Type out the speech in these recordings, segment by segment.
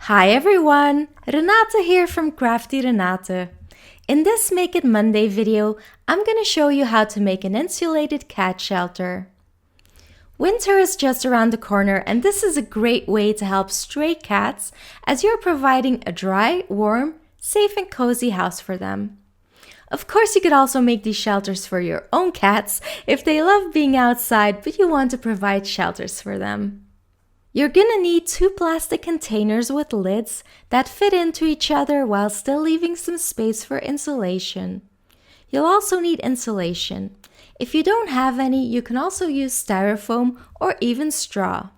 Hi everyone, Renate here from Crafty Renate. In this Make It Monday video, I'm going to show you how to make an insulated cat shelter. Winter is just around the corner and this is a great way to help stray cats as you're providing a dry, warm, safe and cozy house for them. Of course, you could also make these shelters for your own cats if they love being outside but you want to provide shelters for them. You're gonna need 2 plastic containers with lids that fit into each other while still leaving some space for insulation. You'll also need insulation. If you don't have any, you can also use styrofoam or even straw.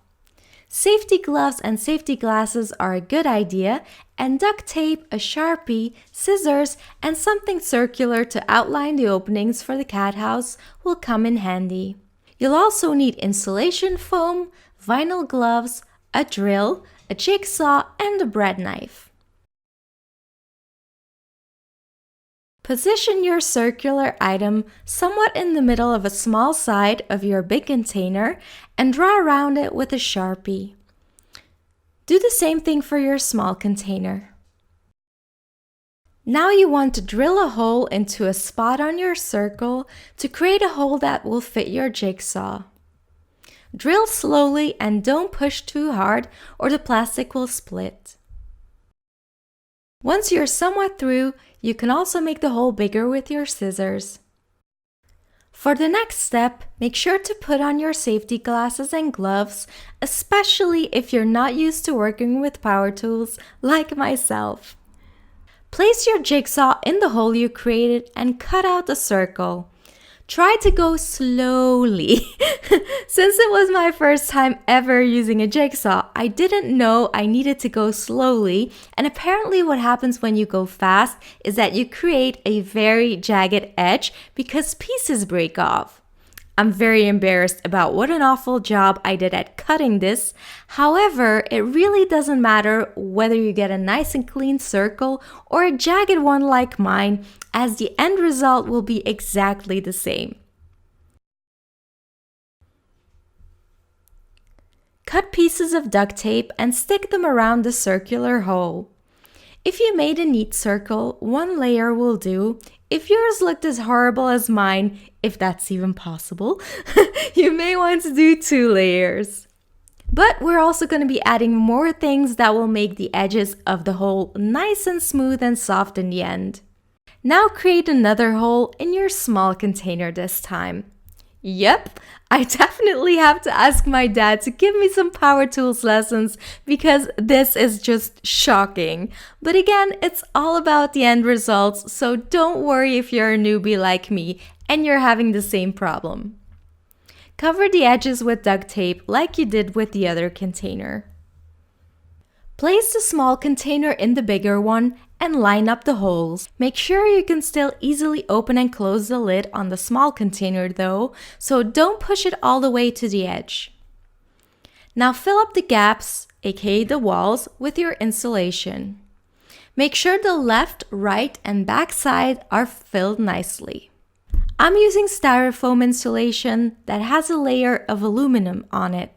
Safety gloves and safety glasses are a good idea, and duct tape, a sharpie, scissors, and something circular to outline the openings for the cat house will come in handy. You'll also need insulation foam, vinyl gloves, a drill, a jigsaw, and a bread knife. Position your circular item somewhat in the middle of a small side of your big container and draw around it with a Sharpie. Do the same thing for your small container. Now you want to drill a hole into a spot on your circle to create a hole that will fit your jigsaw. Drill slowly and don't push too hard or the plastic will split. Once you're somewhat through, you can also make the hole bigger with your scissors. For the next step, make sure to put on your safety glasses and gloves, especially if you're not used to working with power tools like myself. Place your jigsaw in the hole you created and cut out a circle. Try to go slowly. Since it was my first time ever using a jigsaw, I didn't know I needed to go slowly, and apparently what happens when you go fast is that you create a very jagged edge because pieces break off. I'm very embarrassed about what an awful job I did at cutting this. However, it really doesn't matter whether you get a nice and clean circle or a jagged one like mine, as the end result will be exactly the same. Cut pieces of duct tape and stick them around the circular hole. If you made a neat circle, 1 layer will do. If yours looked as horrible as mine, if that's even possible, you may want to do 2 layers. But we're also going to be adding more things that will make the edges of the hole nice and smooth and soft in the end. Now create another hole in your small container this time. Yep, I definitely have to ask my dad to give me some power tools lessons because this is just shocking. But again, it's all about the end results, so don't worry if you're a newbie like me and you're having the same problem. Cover the edges with duct tape like you did with the other container. Place the small container in the bigger one and line up the holes. Make sure you can still easily open and close the lid on the small container though, so don't push it all the way to the edge. Now fill up the gaps, aka the walls, with your insulation. Make sure the left, right, and back side are filled nicely. I'm using styrofoam insulation that has a layer of aluminum on it.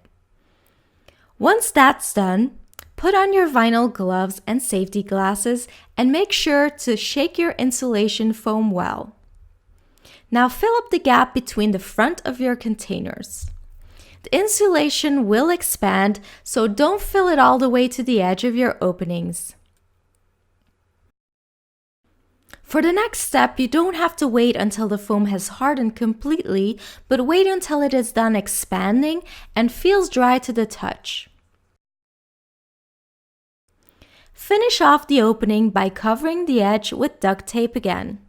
Once that's done, put on your vinyl gloves and safety glasses and make sure to shake your insulation foam well. Now fill up the gap between the front of your containers. The insulation will expand, so don't fill it all the way to the edge of your openings. For the next step, you don't have to wait until the foam has hardened completely, but wait until it is done expanding and feels dry to the touch. Finish off the opening by covering the edge with duct tape again.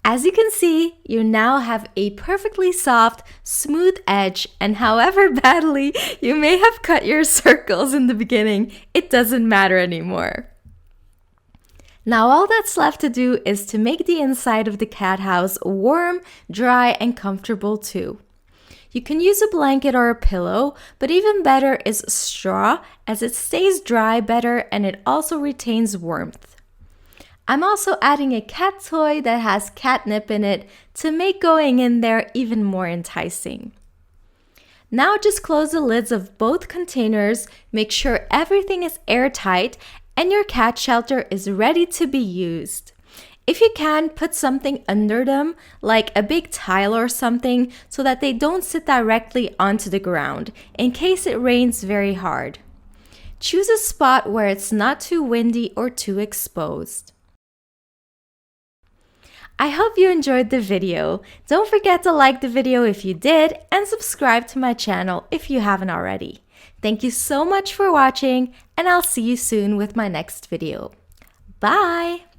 As you can see, you now have a perfectly soft, smooth edge, and however badly you may have cut your circles in the beginning, it doesn't matter anymore. Now all that's left to do is to make the inside of the cat house warm, dry, and comfortable too. You can use a blanket or a pillow, but even better is straw as it stays dry better and it also retains warmth. I'm also adding a cat toy that has catnip in it to make going in there even more enticing. Now just close the lids of both containers, make sure everything is airtight, and your cat shelter is ready to be used. If you can, put something under them, like a big tile or something, so that they don't sit directly onto the ground, in case it rains very hard. Choose a spot where it's not too windy or too exposed. I hope you enjoyed the video. Don't forget to like the video if you did, and subscribe to my channel if you haven't already. Thank you so much for watching, and I'll see you soon with my next video. Bye!